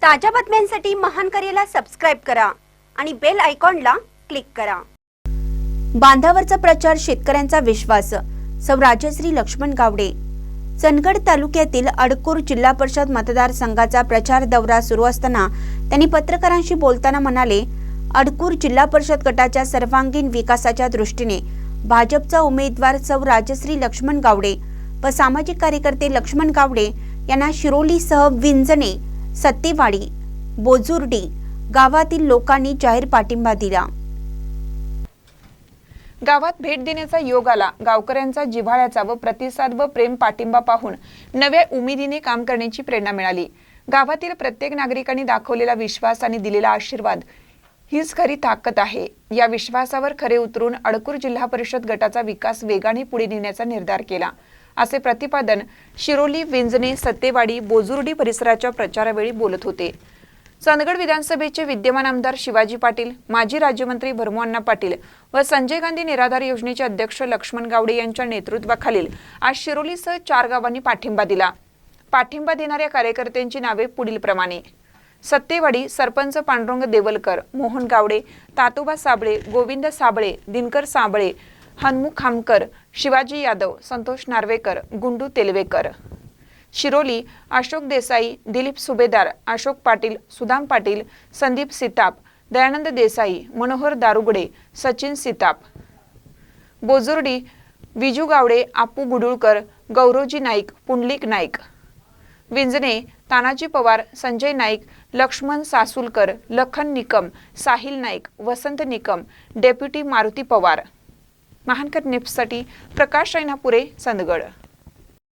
ताज्या बातम्यांसाठी महान करेला सबस्क्राइब करा आणि बेल आयकॉनला क्लिक करा। बांधावरचा प्रचार, शेतकऱ्यांचा विश्वास। सौ राजश्री लक्ष्मण गावडे। चंदगड तालुक्यातील अडकूर जिल्हा परिषद मतदारसंघाचा प्रचार दौरा सुरू असताना त्यांनी पत्रकारांशी बोलताना म्हणाले, अडकूर जिल्हा परिषद गटाच्या सर्वांगीण विकासाच्या दृष्टीने भाजपचा उमेदवार सौ राजश्री लक्ष्मण गावडे व सामाजिक कार्यकर्ते लक्ष्मण गावडे यांना शिरोलीसह विंजणे, सत्तेवाडी, बोजुर्डी गावातील लोकांनी जाहीर पाठिंबा दिला। गावात भेट देण्याचा योग आला। गावकऱ्यांचा जिव्हाळ्याचा व प्रतिसाद व प्रेम पाठिंबा पाहून नव्या उमेदीने काम करण्याची प्रेरणा मिळाली। गावातील प्रत्येक नागरिकांनी दाखवलेला विश्वास आणि दिलेला आशीर्वाद हीच खरी ताकद आहे। या विश्वासावर खरे उतरून अडकूर जिल्हा परिषद गटाचा विकास वेगाने पुढे नेण्याचा निर्धार केला, असे प्रतिपादन शिरोली, विंजणे, सत्तेवाडी, बोजुर्डी परिसराच्या प्रचारावेळी बोलत होते। चंदगड विधानसभेचे विद्यमान आमदार शिवाजी पाटील, माजी राज्यमंत्री भरमू पाटील व संजय गांधी निराधार योजनेचे अध्यक्ष लक्ष्मण गावडे यांच्या नेतृत्वाखालील आज शिरोलीसह 4 गावांनी पाठिंबा दिला। पाठिंबा देणाऱ्या कार्यकर्त्यांची नावे पुढीलप्रमाणे: सत्तेवाडी सरपंच पांडुरंग देवलकर, मोहन गावडे, तातोबा साबळे, गोविंद साबळे, दिनकर साबळे, हनुमुख खामकर, शिवाजी यादव, संतोष नार्वेकर, गुंडू तेलवेकर। शिरोली अशोक देसाई, दिलीप सुभेदार, अशोक पाटील, सुदाम पाटील, संदीप सिताप, दयानंद देसाई, मनोहर दारुगडे, सचिन सिताप। बोजुर्डी विजू गावडे, आपू गुडुळकर, गौरवजी नाईक, पुंडलिक नाईक। विंजणे तानाजी पवार, संजय नाईक, लक्ष्मण सासुलकर, लखन निकम, साहिल नाईक, वसंत निकम, डेप्युटी मारुती पवार। महानकर न्यूजसाठी प्रकाश रैनापुरे, चंदगड।